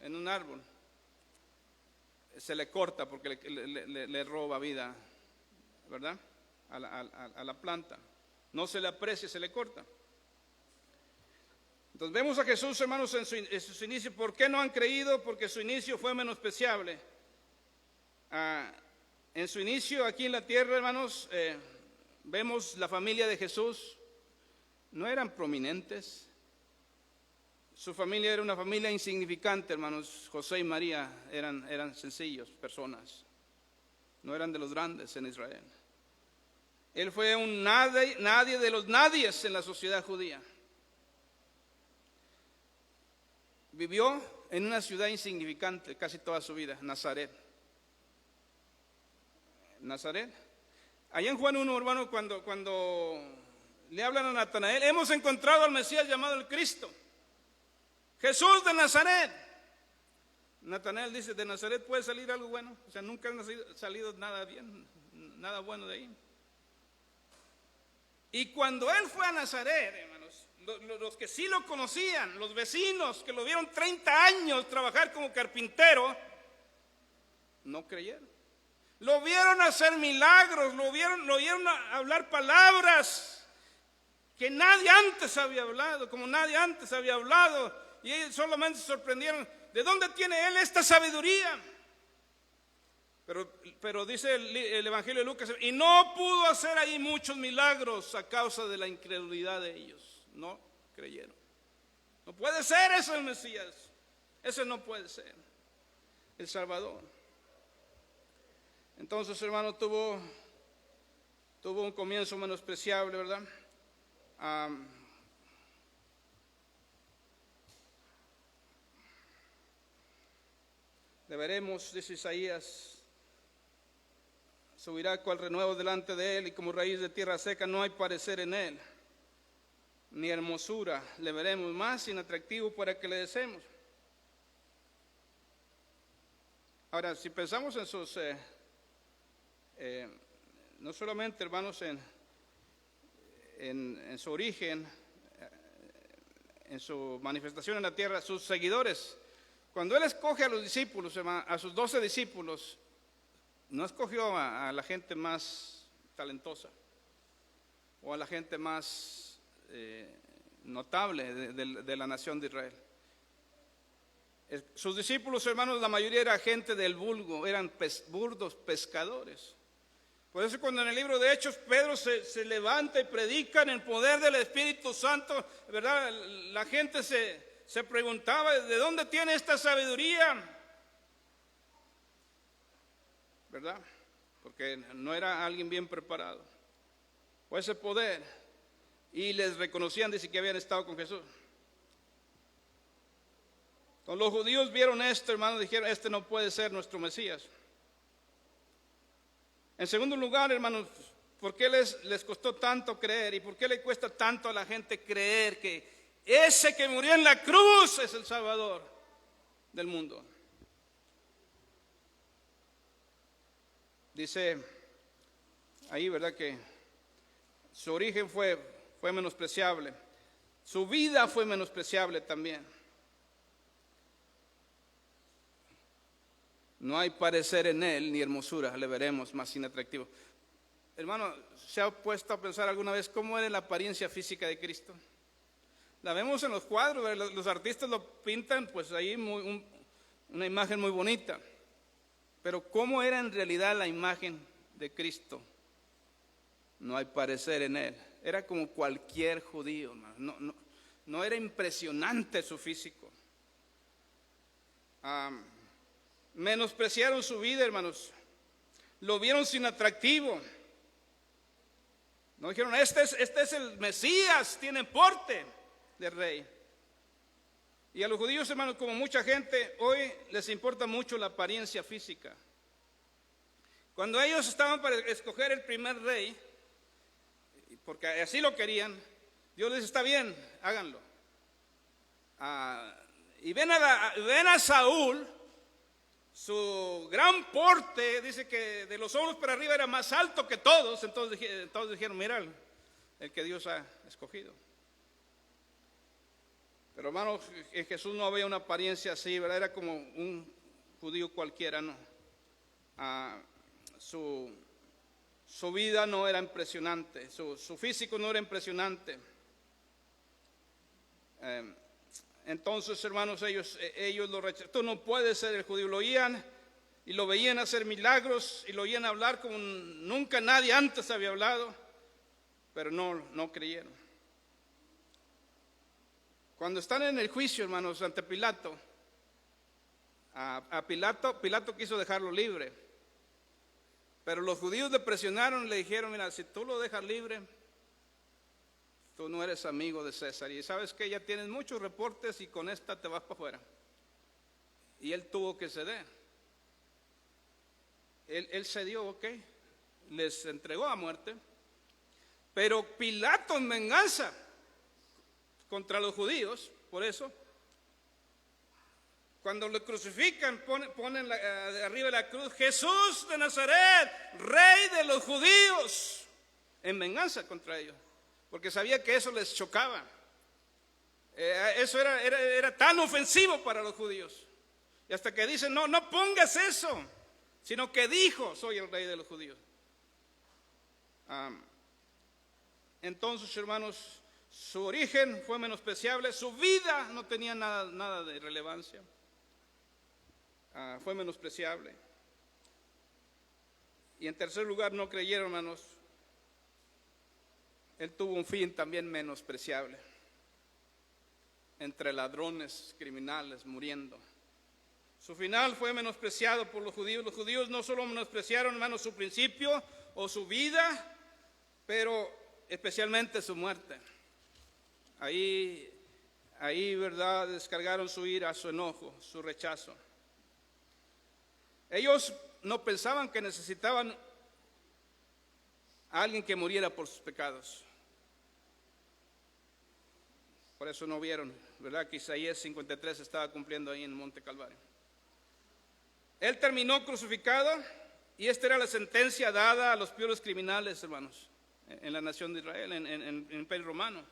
en un árbol, se le corta porque le roba vida, ¿verdad? A la planta. No se le aprecia, se le corta. Entonces vemos a Jesús, hermanos, en sus inicios. ¿Por qué no han creído? Porque su inicio fue menospreciable. En su inicio aquí en la tierra, hermanos, vemos la familia de Jesús. No eran prominentes. Su familia era una familia insignificante, hermanos. José y María eran sencillos personas. No eran de los grandes en Israel. Él fue un nadie de los nadies en la sociedad judía. Vivió en una ciudad insignificante casi toda su vida, Nazaret. Allá en Juan 1, hermano, cuando le hablan a Natanael, hemos encontrado al Mesías llamado el Cristo, Jesús de Nazaret. Natanael dice, ¿de Nazaret puede salir algo bueno? O sea, nunca ha salido nada bien, nada bueno de ahí. Y cuando él fue a Nazaret, hermanos, los que sí lo conocían, los vecinos que lo vieron 30 años trabajar como carpintero, no creyeron. Lo vieron hacer milagros, lo vieron hablar palabras que nadie antes había hablado, como nadie antes había hablado, y ellos solamente se sorprendieron. ¿De dónde tiene él esta sabiduría? Pero dice el Evangelio de Lucas, y no pudo hacer ahí muchos milagros a causa de la incredulidad de ellos. No creyeron. No puede ser eso el Mesías. Ese no puede ser el Salvador. Entonces, hermano, tuvo un comienzo menospreciable, ¿verdad? Le veremos, dice Isaías, subirá cual renuevo delante de él, y como raíz de tierra seca no hay parecer en él, ni hermosura le veremos, más inatractivo para que le deseemos. Ahora, si pensamos en sus, no solamente, hermanos, en su origen, en su manifestación en la tierra, sus seguidores, cuando él escoge a los discípulos, a sus 12 discípulos, no escogió a la gente más talentosa o a la gente más notable de la nación de Israel. Sus discípulos, hermanos, la mayoría era gente del vulgo, eran burdos pescadores. Por eso cuando en el libro de Hechos Pedro se levanta y predica en el poder del Espíritu Santo, ¿verdad? La gente se preguntaba, ¿de dónde tiene esta sabiduría? ¿Verdad? Porque no era alguien bien preparado. O ese poder. y les reconocían, dice que habían estado con Jesús. Cuando los judíos vieron esto, hermanos, dijeron, este no puede ser nuestro Mesías. En segundo lugar, hermanos, ¿por qué les costó tanto creer? ¿Y por qué le cuesta tanto a la gente creer que ese que murió en la cruz es el Salvador del mundo? Dice ahí, ¿verdad?, que su origen fue menospreciable. Su vida fue menospreciable también. No hay parecer en él, ni hermosura, le veremos más inatractivo. Hermano, ¿se ha puesto a pensar alguna vez cómo era la apariencia física de Cristo? La vemos en los cuadros, los artistas lo pintan, pues ahí una imagen muy bonita. Pero ¿cómo era en realidad la imagen de Cristo? No hay parecer en él. Era como cualquier judío, hermano. No era impresionante su físico. Menospreciaron su vida, hermanos. Lo vieron sin atractivo. No dijeron, este es el Mesías, tiene porte de rey. Y a los judíos, hermanos, como mucha gente, hoy les importa mucho la apariencia física. Cuando ellos estaban para escoger el primer rey, porque así lo querían, Dios les dice, está bien, háganlo. Y ven a Saúl. Su gran porte, dice que de los hombros para arriba era más alto que todos. Entonces dijeron, mira, el que Dios ha escogido. Pero hermano, en Jesús no había una apariencia así, ¿verdad? Era como un judío cualquiera, ¿no? Su vida no era impresionante, su físico no era impresionante. Entonces, hermanos, ellos lo rechazaron. Tú no puedes ser el judío. Lo oían y lo veían hacer milagros y lo oían hablar como nunca nadie antes había hablado, pero no creyeron. Cuando están en el juicio, hermanos, ante Pilato, Pilato quiso dejarlo libre, pero los judíos le presionaron y le dijeron, mira, si tú lo dejas libre, tú no eres amigo de César. Y sabes que ya tienes muchos reportes y con esta te vas para afuera. Y él tuvo que ceder. Él cedió, ok. Les entregó a muerte. Pero Pilato en venganza contra los judíos, por eso, cuando lo crucifican, ponen arriba de la cruz, Jesús de Nazaret, rey de los judíos, en venganza contra ellos. Porque sabía que eso les chocaba. Eso era tan ofensivo para los judíos. Y hasta que dicen, no pongas eso, sino que dijo, soy el rey de los judíos. Entonces, hermanos, su origen fue menospreciable, su vida no tenía nada de relevancia. Fue menospreciable. Y en tercer lugar, no creyeron, hermanos. Él tuvo un fin también menospreciable, entre ladrones, criminales, muriendo. Su final fue menospreciado por los judíos. Los judíos no solo menospreciaron, hermanos, su principio o su vida, pero especialmente su muerte. Ahí, ¿verdad?, descargaron su ira, su enojo, su rechazo. Ellos no pensaban que necesitaban a alguien que muriera por sus pecados. Por eso no vieron, ¿verdad?, que Isaías 53 estaba cumpliendo ahí en el Monte Calvario. Él terminó crucificado y esta era la sentencia dada a los peores criminales, hermanos, en la nación de Israel, en el Imperio Romano.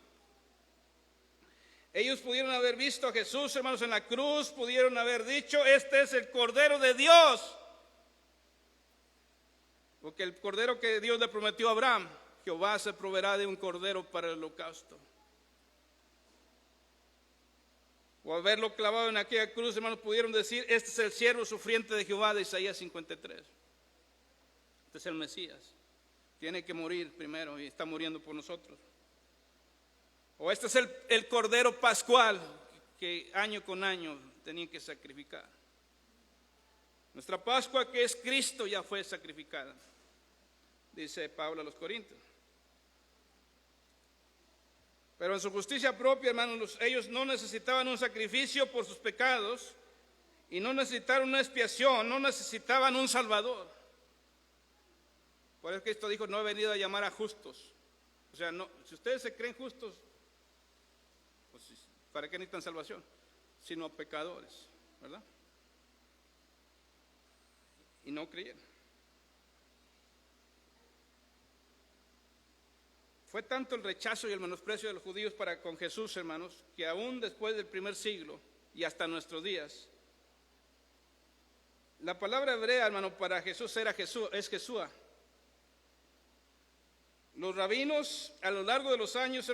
Ellos pudieron haber visto a Jesús, hermanos, en la cruz, pudieron haber dicho, este es el Cordero de Dios. Porque el Cordero que Dios le prometió a Abraham, Jehová se proveerá de un Cordero para el holocausto. O haberlo clavado en aquella cruz, hermanos, pudieron decir, este es el siervo sufriente de Jehová de Isaías 53. Este es el Mesías. Tiene que morir primero y está muriendo por nosotros. O este es el Cordero Pascual que año con año tenían que sacrificar. Nuestra Pascua, que es Cristo, ya fue sacrificada, dice Pablo a los Corintios. Pero en su justicia propia, hermanos, ellos no necesitaban un sacrificio por sus pecados y no necesitaban una expiación, no necesitaban un salvador. Por eso Cristo dijo, no he venido a llamar a justos. O sea, no, si ustedes se creen justos, pues ¿para qué necesitan salvación? Sino pecadores, ¿verdad? Y no creyeron. Fue tanto el rechazo y el menosprecio de los judíos para con Jesús, hermanos, que aún después del primer siglo y hasta nuestros días, la palabra hebrea, hermano, para Jesús es Jesúa. Los rabinos a lo largo de los años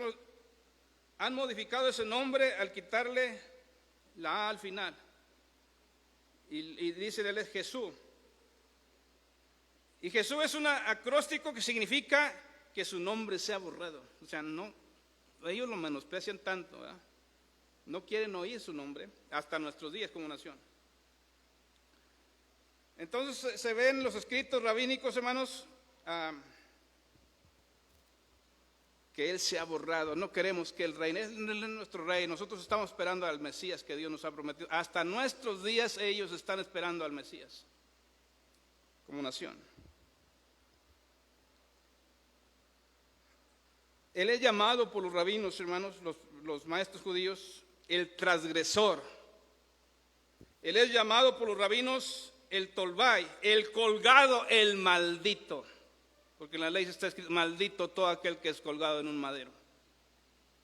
han modificado ese nombre al quitarle la A al final. Y dicen él es Jesús. Y Jesús es un acróstico que significa que su nombre sea borrado. O sea, no, ellos lo menosprecian tanto, ¿verdad? No quieren oír su nombre hasta nuestros días como nación. Entonces se ven los escritos rabínicos, hermanos, que Él se ha borrado. No queremos que Él reine, es nuestro rey. Nosotros estamos esperando al Mesías que Dios nos ha prometido. Hasta nuestros días ellos están esperando al Mesías como nación. Él es llamado por los rabinos, hermanos, los maestros judíos, el transgresor. Él es llamado por los rabinos el tolbai, el colgado, el maldito. Porque en la ley está escrito, maldito todo aquel que es colgado en un madero.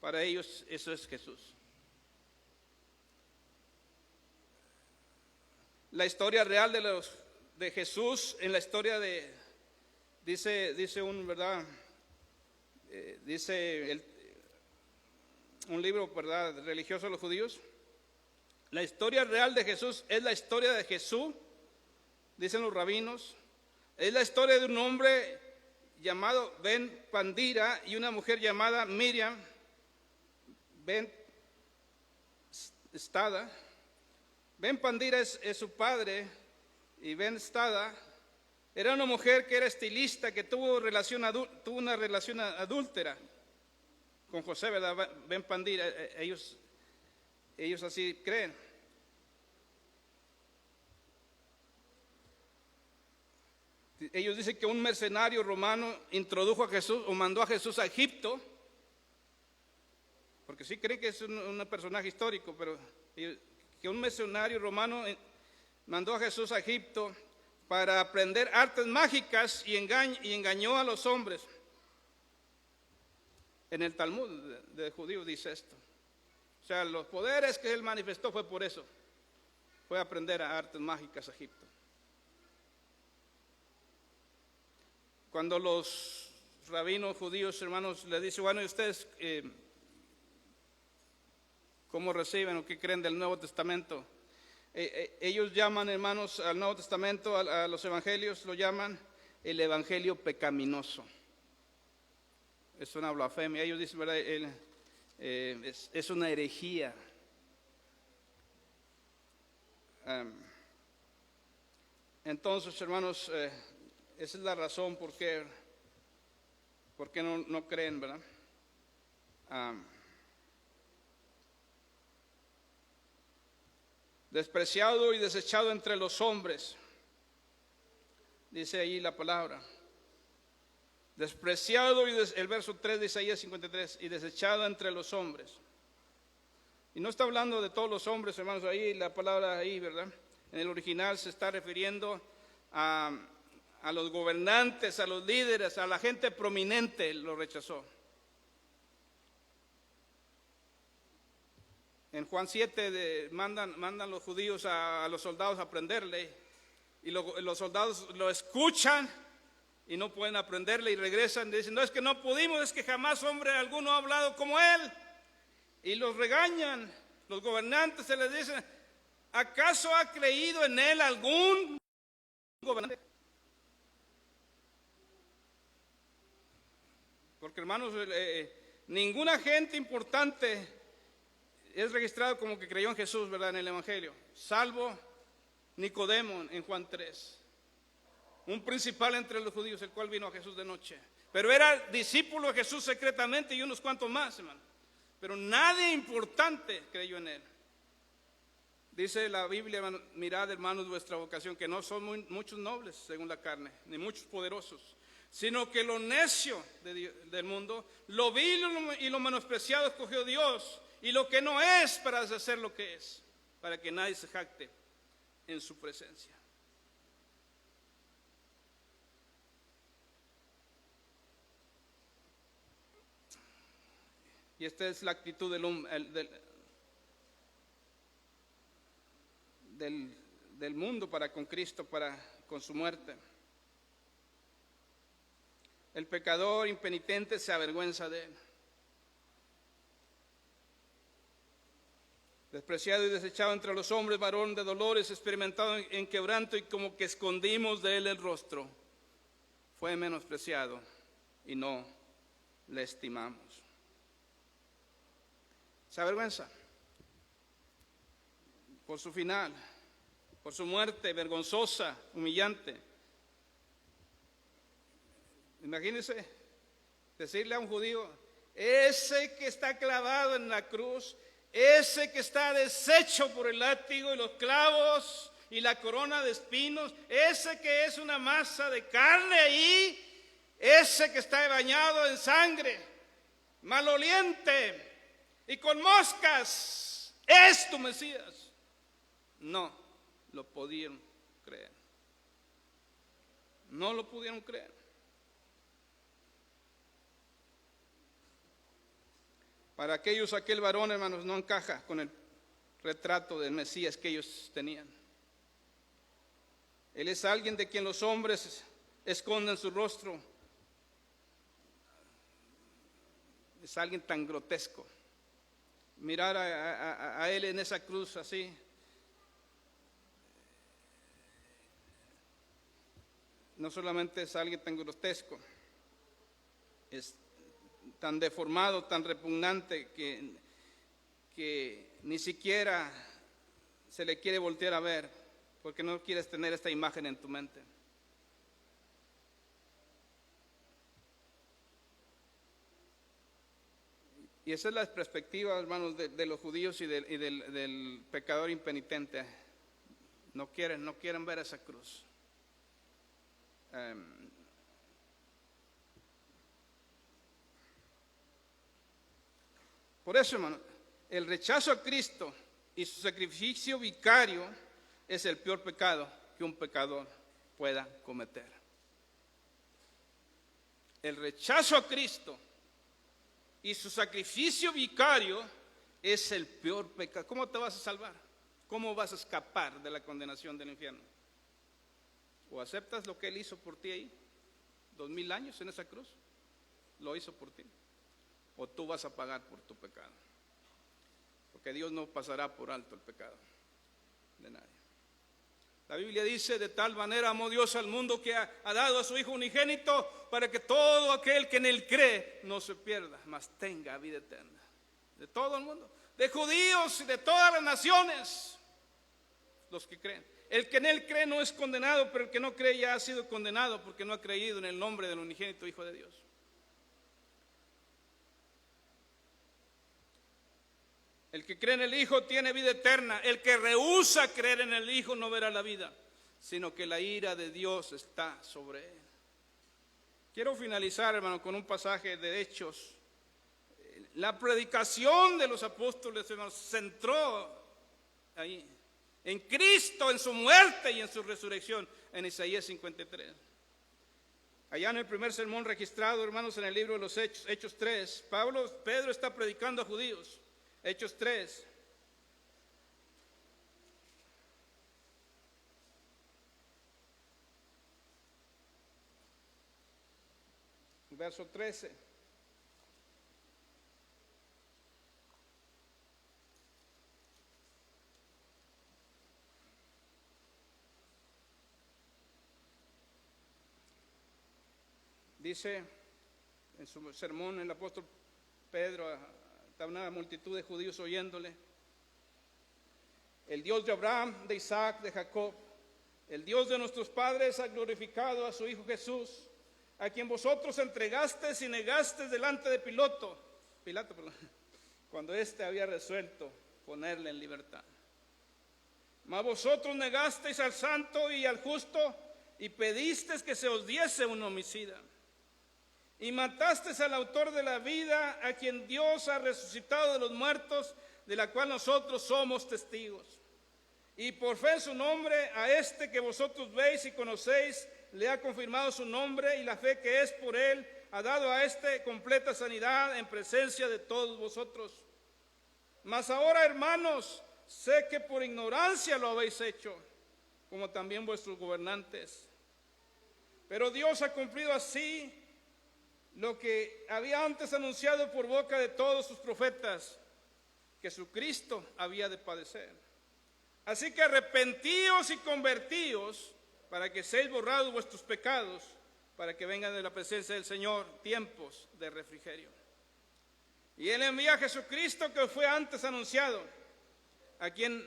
Para ellos eso es Jesús. La historia real de Jesús, en la historia dice un, ¿verdad? Un libro, ¿verdad?, religioso de los judíos. La historia real de Jesús es la historia de Jesús, dicen los rabinos. Es la historia de un hombre llamado Ben Pandira y una mujer llamada Miriam Ben Stada. Ben Pandira es su padre y Ben Stada era una mujer que era estilista, que tuvo una relación adúltera con José, ¿verdad? Ben Pandira, ellos así creen. Ellos dicen que un mercenario romano introdujo a Jesús o mandó a Jesús a Egipto, porque sí creen que es un personaje histórico, pero que un mercenario romano mandó a Jesús a Egipto para aprender artes mágicas y engañó a los hombres. En el Talmud de judíos dice esto. O sea, los poderes que él manifestó fue por eso. Fue aprender artes mágicas a Egipto. Cuando los rabinos judíos, hermanos, le dicen, bueno, ¿y ustedes cómo reciben o qué creen del Nuevo Testamento? Ellos llaman, hermanos, al Nuevo Testamento, a los evangelios, lo llaman el evangelio pecaminoso. Es una blasfemia. Ellos dicen, ¿verdad? Es una herejía. Entonces, hermanos, esa es la razón por qué no creen, ¿verdad? Despreciado y desechado entre los hombres, dice ahí la palabra. Despreciado, el verso 3 de Isaías 53, y desechado entre los hombres. Y no está hablando de todos los hombres, hermanos, ahí la palabra ahí, ¿verdad? En el original se está refiriendo a los gobernantes, a los líderes, a la gente prominente, lo rechazó. En Juan 7 mandan los judíos a los soldados a aprenderle, y los soldados lo escuchan y no pueden aprenderle y regresan y dicen, no, es que no pudimos, es que jamás hombre alguno ha hablado como él. Y los regañan, los gobernantes se les dicen, ¿acaso ha creído en él algún gobernante? Porque, hermanos, ninguna gente importante es registrado como que creyó en Jesús, ¿verdad?, en el Evangelio, salvo Nicodemo en Juan 3. Un principal entre los judíos, el cual vino a Jesús de noche. Pero era discípulo de Jesús secretamente y unos cuantos más, hermano. pero nadie importante creyó en él. Dice la Biblia, mirad hermanos vuestra vocación, que no son muchos nobles según la carne, ni muchos poderosos, sino que lo necio del mundo, lo vil y lo menospreciado escogió Dios, y lo que no es para deshacer lo que es, para que nadie se jacte en su presencia. Y esta es la actitud del mundo para con Cristo, para con su muerte. El pecador impenitente se avergüenza de él. Despreciado y desechado entre los hombres, varón de dolores, experimentado en quebranto, y como que escondimos de él el rostro. Fue menospreciado y no le estimamos. Se avergüenza por su final, por su muerte vergonzosa, humillante. Imagínense decirle a un judío: ese que está clavado en la cruz, ese que está deshecho por el látigo y los clavos y la corona de espinos, ese que es una masa de carne ahí, ese que está bañado en sangre, maloliente y con moscas, es tu Mesías. No lo pudieron creer. No lo pudieron creer. Para aquellos, aquel varón, hermanos, no encaja con el retrato del Mesías que ellos tenían. Él es alguien de quien los hombres esconden su rostro. Es alguien tan grotesco. Mirar a él en esa cruz así, no solamente es alguien tan grotesco, es tan deformado, tan repugnante que ni siquiera se le quiere voltear a ver, porque no quieres tener esta imagen en tu mente. Y esa es la perspectiva, hermanos, de los judíos y del pecador impenitente. No quieren ver esa cruz. Por eso, hermano, el rechazo a Cristo y su sacrificio vicario es el peor pecado que un pecador pueda cometer. El rechazo a Cristo y su sacrificio vicario es el peor pecado. ¿Cómo te vas a salvar? ¿Cómo vas a escapar de la condenación del infierno? O aceptas lo que Él hizo por ti ahí, 2000 años en esa cruz, lo hizo por ti, o tú vas a pagar por tu pecado, porque Dios no pasará por alto el pecado de nadie. La Biblia dice: de tal manera amó Dios al mundo que ha dado a su Hijo unigénito, para que todo aquel que en Él cree no se pierda, mas tenga vida eterna. De todo el mundo, de judíos y de todas las naciones, los que creen. El que en Él cree no es condenado, pero el que no cree ya ha sido condenado, porque no ha creído en el nombre del unigénito Hijo de Dios. El que cree en el Hijo tiene vida eterna. El que rehúsa creer en el Hijo no verá la vida, sino que la ira de Dios está sobre él. Quiero finalizar, hermano, con un pasaje de Hechos. La predicación de los apóstoles, hermanos, se centró ahí, en Cristo, en su muerte y en su resurrección, en Isaías 53. Allá en el primer sermón registrado, hermanos, en el libro de los Hechos 3, Pedro está predicando a judíos. Hechos 3. Verso 13. Dice en su sermón el apóstol Pedro, está una multitud de judíos oyéndole: el Dios de Abraham, de Isaac, de Jacob, el Dios de nuestros padres ha glorificado a su Hijo Jesús, a quien vosotros entregasteis y negasteis delante de Pilato, cuando éste había resuelto ponerle en libertad. Mas vosotros negasteis al santo y al justo y pedisteis que se os diese un homicida. Y matasteis al autor de la vida, a quien Dios ha resucitado de los muertos, de la cual nosotros somos testigos. Y por fe en su nombre, a este que vosotros veis y conocéis, le ha confirmado su nombre, y la fe que es por él ha dado a este completa sanidad en presencia de todos vosotros. Mas ahora, hermanos, sé que por ignorancia lo habéis hecho, como también vuestros gobernantes. Pero Dios ha cumplido así lo que había antes anunciado por boca de todos sus profetas, que su Cristo había de padecer. Así que arrepentíos y convertíos para que seáis borrados vuestros pecados, para que vengan de la presencia del Señor tiempos de refrigerio. Y Él envía a Jesucristo, que fue antes anunciado, a quien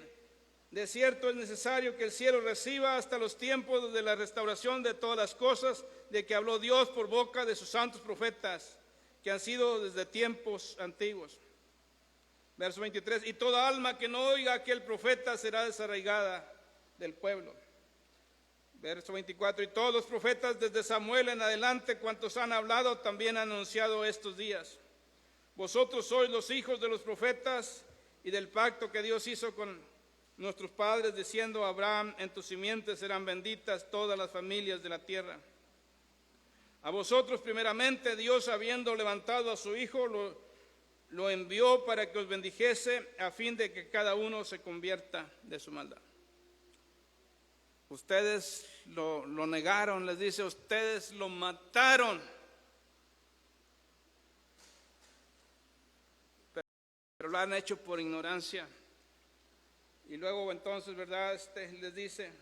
de cierto es necesario que el cielo reciba hasta los tiempos de la restauración de todas las cosas, de que habló Dios por boca de sus santos profetas, que han sido desde tiempos antiguos. Verso 23, y toda alma que no oiga a aquel profeta será desarraigada del pueblo. Verso 24, y todos los profetas desde Samuel en adelante, cuantos han hablado, también han anunciado estos días. Vosotros sois los hijos de los profetas y del pacto que Dios hizo con nuestros padres, diciendo a Abraham, en tu simiente serán benditas todas las familias de la tierra. A vosotros primeramente Dios, habiendo levantado a su Hijo, lo envió para que os bendijese, a fin de que cada uno se convierta de su maldad. Ustedes lo negaron, les dice, ustedes lo mataron. Pero lo han hecho por ignorancia. Y luego entonces, ¿verdad? Les dice,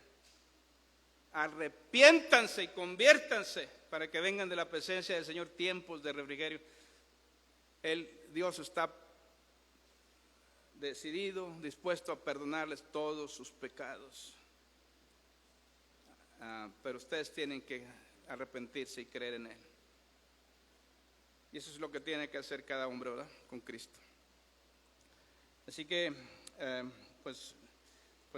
arrepiéntanse y conviértanse para que vengan de la presencia del Señor tiempos de refrigerio. Dios está decidido, dispuesto a perdonarles todos sus pecados. Pero ustedes tienen que arrepentirse y creer en Él. Y eso es lo que tiene que hacer cada hombre, ¿verdad? Con Cristo. Así que, pues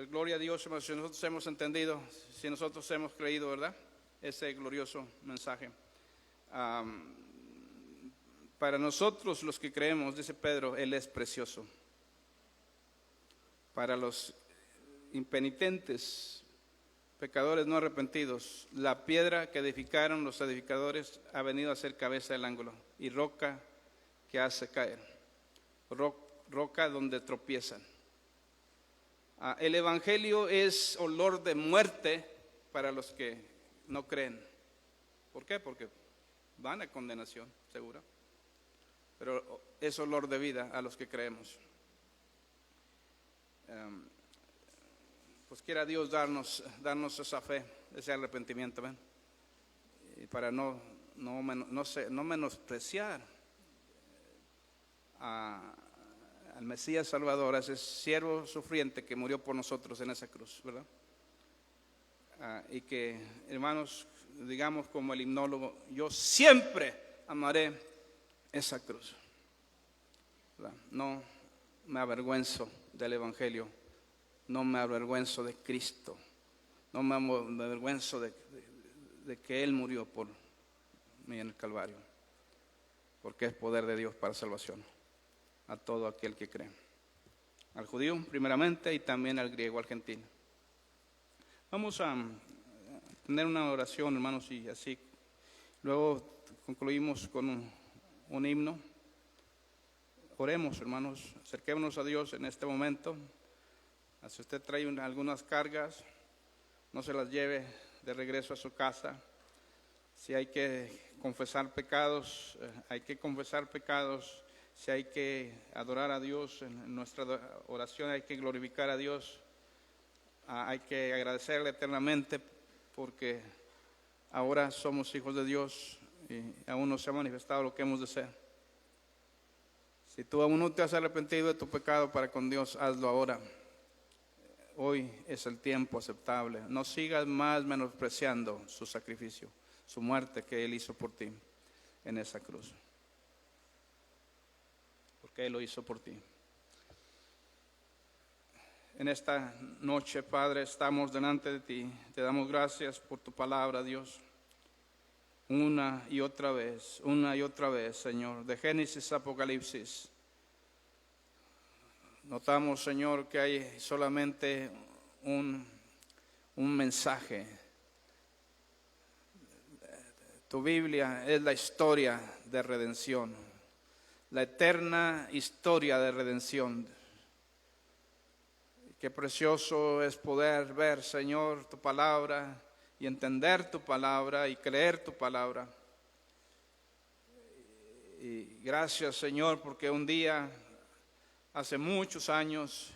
gloria a Dios, hermanos, si nosotros hemos entendido, si nosotros hemos creído, ¿verdad? Ese glorioso mensaje. Para nosotros los que creemos, dice Pedro, Él es precioso. Para los impenitentes, pecadores no arrepentidos, la piedra que edificaron los edificadores ha venido a ser cabeza del ángulo y roca que hace caer, roca donde tropiezan. El evangelio es olor de muerte para los que no creen. ¿Por qué? Porque van a condenación, seguro. Pero es olor de vida a los que creemos. Pues quiera Dios darnos esa fe, ese arrepentimiento, ¿ven? Y para no menospreciar al Mesías Salvador, a ese siervo sufriente que murió por nosotros en esa cruz, ¿verdad? Y que, hermanos, digamos como el himnólogo, yo siempre amaré esa cruz, ¿verdad? No me avergüenzo del Evangelio, no me avergüenzo de Cristo, no me avergüenzo de que Él murió por mí en el Calvario, porque es poder de Dios para salvación a todo aquel que cree, al judío primeramente y también al griego, al gentil. Vamos a tener una oración, hermanos, y así luego concluimos con un himno. Oremos, hermanos, acerquémonos a Dios en este momento. Si usted trae algunas cargas, no se las lleve de regreso a su casa. Si hay que confesar pecados, hay que confesar pecados. Si hay que adorar a Dios en nuestra oración, hay que glorificar a Dios. Hay que agradecerle eternamente porque ahora somos hijos de Dios y aún no se ha manifestado lo que hemos de ser. Si tú aún no te has arrepentido de tu pecado para con Dios, hazlo ahora. Hoy es el tiempo aceptable. No sigas más menospreciando su sacrificio, su muerte que Él hizo por ti en esa cruz. Porque que Él lo hizo por ti. En esta noche, Padre, estamos delante de ti. Te damos gracias por tu palabra, Dios. Una y otra vez, Señor, de Génesis a Apocalipsis. Notamos, Señor, que hay solamente un mensaje. Tu Biblia es la historia de redención, la eterna historia de redención. Qué precioso es poder ver, Señor, tu palabra y entender tu palabra y creer tu palabra. Y gracias, Señor, porque un día, hace muchos años,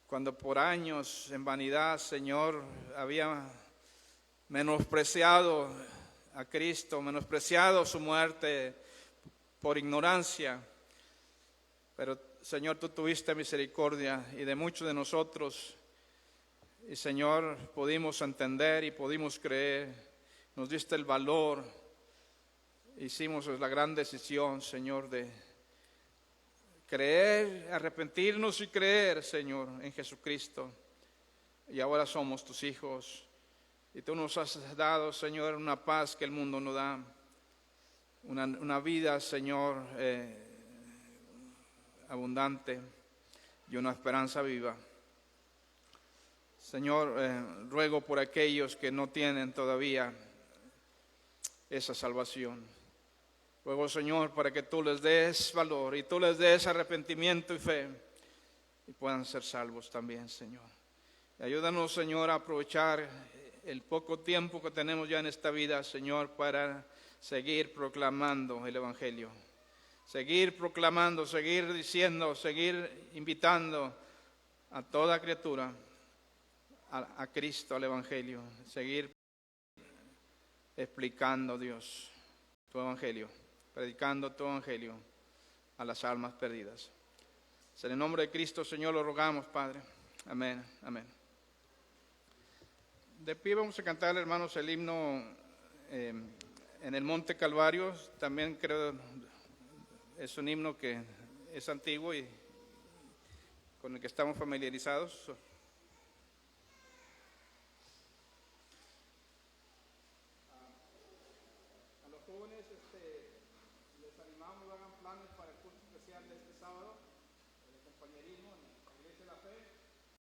cuando por años en vanidad, Señor, había menospreciado a Cristo, menospreciado su muerte por ignorancia, pero Señor, tú tuviste misericordia y de muchos de nosotros, y Señor, pudimos entender y pudimos creer, nos diste el valor, hicimos la gran decisión, Señor, de creer, arrepentirnos y creer, Señor, en Jesucristo, y ahora somos tus hijos, y tú nos has dado, Señor, una paz que el mundo no da, una vida, Señor, abundante y una esperanza viva. Señor, ruego por aquellos que no tienen todavía esa salvación. Ruego, Señor, para que tú les des valor y tú les des arrepentimiento y fe y puedan ser salvos también, Señor. Y ayúdanos, Señor, a aprovechar el poco tiempo que tenemos ya en esta vida, Señor, para seguir proclamando el Evangelio. Seguir proclamando, seguir diciendo, seguir invitando a toda criatura a Cristo, al Evangelio. Seguir explicando, Dios, tu Evangelio, predicando tu Evangelio a las almas perdidas. En el nombre de Cristo, Señor, lo rogamos, Padre. Amén, amén. De pie vamos a cantar, hermanos, el himno en el Monte Calvario. También creo es un himno que es antiguo y con el que estamos familiarizados.